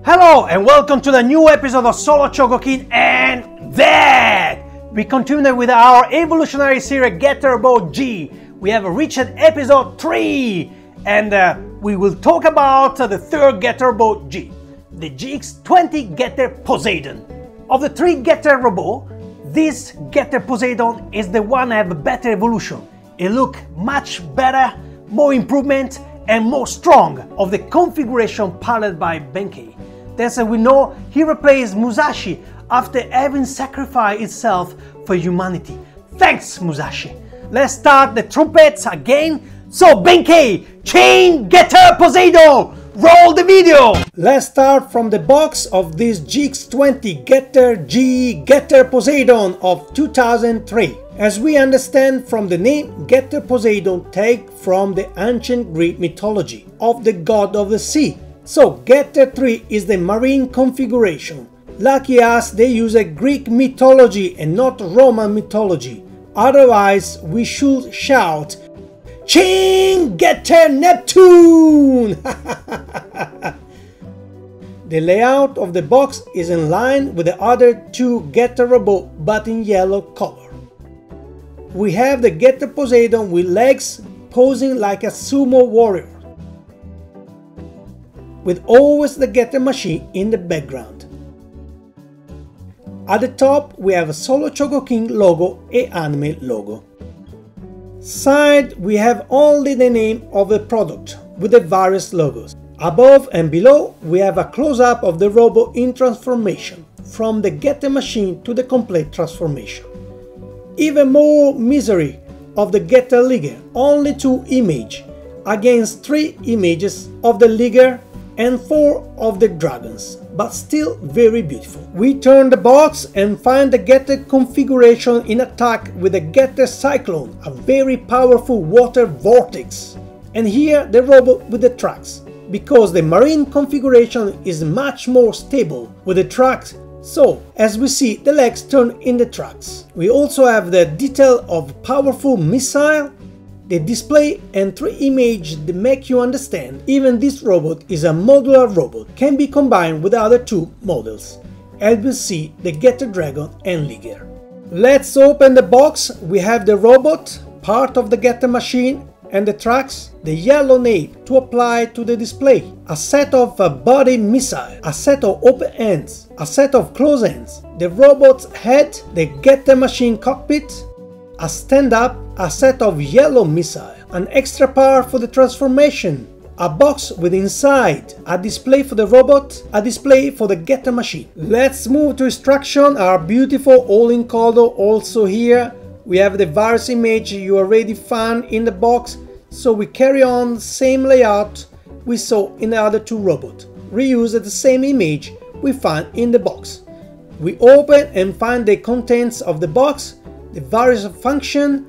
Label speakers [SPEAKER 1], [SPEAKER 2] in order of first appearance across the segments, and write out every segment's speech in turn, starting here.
[SPEAKER 1] Hello and welcome to the new episode of Solo Chogokin and that! We continue with our evolutionary series Get Robo G. We have reached episode 3 and we will talk about the third Get Robo G, the GX20 Getter Poseidon. Of the 3 Getter Robo, this Getter Poseidon is the one that have a better evolution. It look much better, more improvement and more strong of the configuration piloted by Benkei. That's we know he replaced Musashi after having sacrificed itself for humanity. Thanks Musashi! Let's start the trumpets again. So Benkei, chain Getter Poseidon! Roll the video! Let's start from the box of this GX20 Getter Poseidon of 2003. As we understand from the name, Getter Poseidon take from the ancient Greek mythology of the god of the sea. So Getter 3 is the marine configuration. Lucky us, they use a Greek mythology and not Roman mythology. Otherwise we should shout Chain Getter Neptune! The layout of the box is in line with the other 2 Getter Robo but in yellow color. We have the Getter Poseidon with legs posing like a sumo warrior, with always the Getter machine in the background. At the top we have a Solo Chogokin logo and anime logo. Side we have only the name of the product with the various logos. Above and below we have a close-up of the Robo in transformation, from the Getter machine to the complete transformation. Even more misery of the Getter Liger, only 2 images against 3 images of the Liger and 4 of the dragons, but still very beautiful. We turn the box and find the Getter configuration in attack with the Getter Cyclone, a very powerful water vortex. And here the Robo with the tracks, because the marine configuration is much more stable with the tracks. So, as we see, the legs turn in the tracks. We also have the detail of powerful missile, the display and 3 images that make you understand even this robot is a modular robot, can be combined with the other 2 models, as we see the Getter Dragon and Liger. Let's open the box. We have the robot, part of the Getter machine, and the tracks, the yellow nape to apply to the display, a set of body missile, a set of open ends, a set of closed ends, the robot's head, the Getter machine cockpit, a stand-up, a set of yellow missile, an extra part for the transformation, a box with inside a display for the robot, a display for the Getter machine. Let's move to instruction, our beautiful all in color. Also here we have the various images you already found in the box, so we carry on the same layout we saw in the other 2 robots. Reuse the same image we found in the box. We open and find the contents of the box, the various function,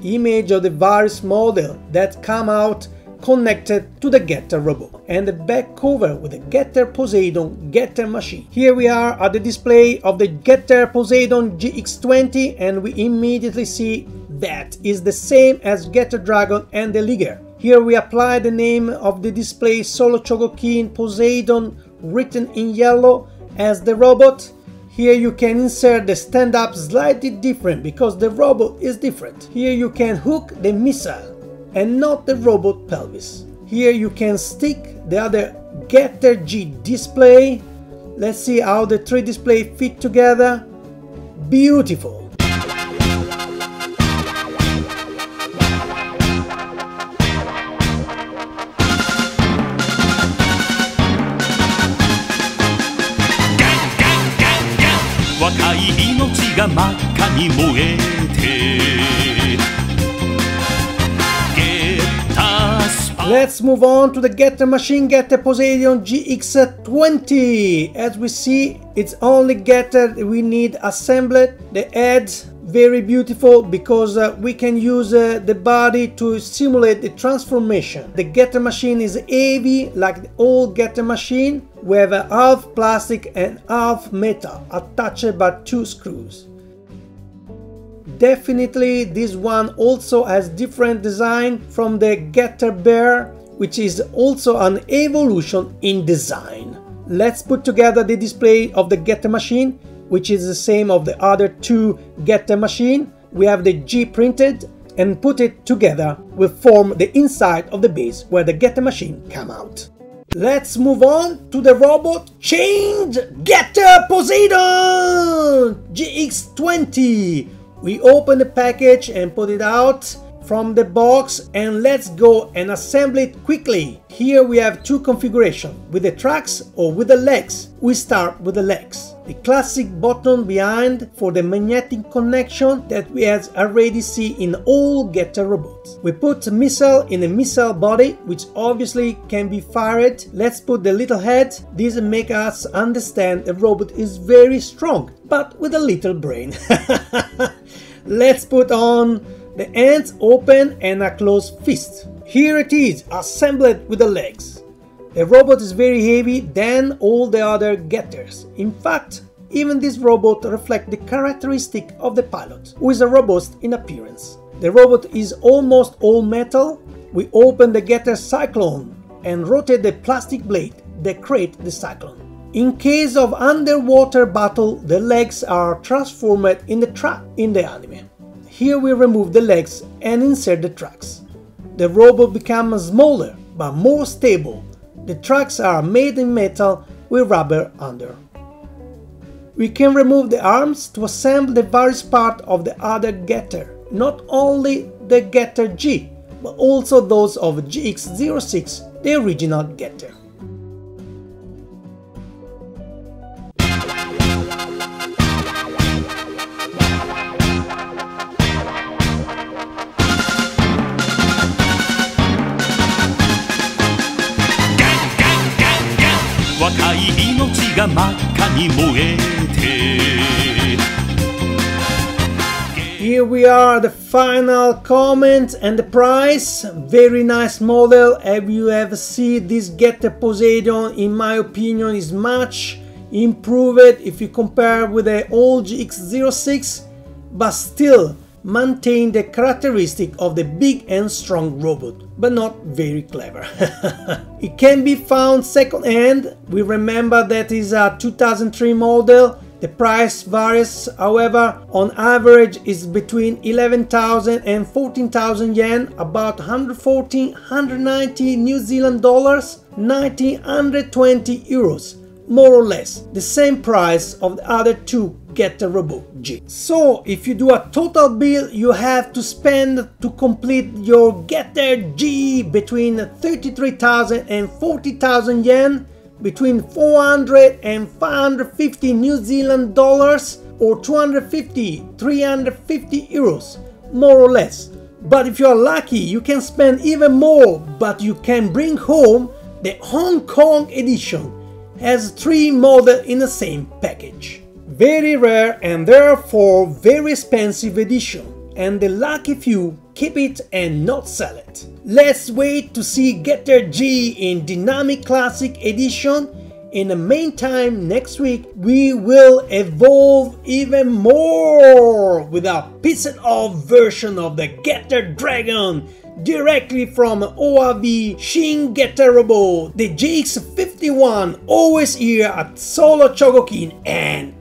[SPEAKER 1] image of the various model that come out connected to the Getter Robo, and the back cover with the Getter Poseidon Getter machine. Here we are at the display of the Getter Poseidon GX20 and we immediately see that is the same as Getter Dragon and the Liger. Here we apply the name of the display Solo Chogokin Poseidon written in yellow as the robot. Here you can insert the stand-up slightly different because the robot is different. Here you can hook the missile and not the robot pelvis. Here you can stick the other Getter G display. Let's see how the 3 displays fit together. Beautiful! Let's move on to the Getter machine Getter Poseidon GX20. As we see, it's only Getter we need assembled. The head very beautiful because we can use the body to simulate the transformation. The Getter machine is heavy like the old Getter machine. We have a half plastic and half metal attached by 2 screws. Definitely this one also has different design from the Getter Bear, which is also an evolution in design. Let's put together the display of the getter machine, which is the same of the other two getter machine. We have the G printed and put it together will form the inside of the base where the getter machine come out. Let's move on to the robot change getter Poseidon GX20. We open the package and put it out from the box, and let's go and assemble it quickly. Here we have two configurations, with the tracks or with the legs. We start with the legs. The classic button behind for the magnetic connection that we have already see in all getter robots. We put a missile in a missile body, which obviously can be fired. Let's put the little head. This makes us understand the robot is very strong, but with a little brain. Let's put on the hands open and a closed fist. Here it is, assembled with the legs. The robot is very heavy than all the other getters. In fact, even this robot reflects the characteristic of the pilot, who is a robust in appearance. The robot is almost all metal. We open the getter cyclone and rotate the plastic blade that create the cyclone. In case of underwater battle, the legs are transformed in the track in the anime. Here we remove the legs and insert the tracks. The robot becomes smaller but more stable. The tracks are made in metal with rubber under. We can remove the arms to assemble the various parts of the other getter, not only the getter G, but also those of GX06, the original getter. Here we are, the final comment and the price. Very nice model. Have you ever seen this getter Poseidon? In my opinion, is much improved if you compare with the old GX06, but still maintain the characteristic of the big and strong robot, but not very clever. It can be found second hand. We remember that is a 2003 model. The price varies, however, on average is between 11,000 and 14,000 yen, about 140, 190 New Zealand dollars, 90, 120 euros. More or less the same price of the other two getter Robo G. So if you do a total bill, you have to spend to complete your getter G between 33,000 and 40,000 yen, between 400 and 550 New Zealand dollars, or 250, 350 euros, more or less. But if you are lucky, you can spend even more, but you can bring home the Hong Kong edition. Has 3 models in the same package. Very rare and therefore very expensive edition, and the lucky few keep it and not sell it. Let's wait to see getter G in Dynamic Classic edition. In the meantime, next week we will evolve even more with a pissed-off version of the getter Dragon, directly from OAV Shin Getter Robo, the GX51, always here at Solo Chogokin and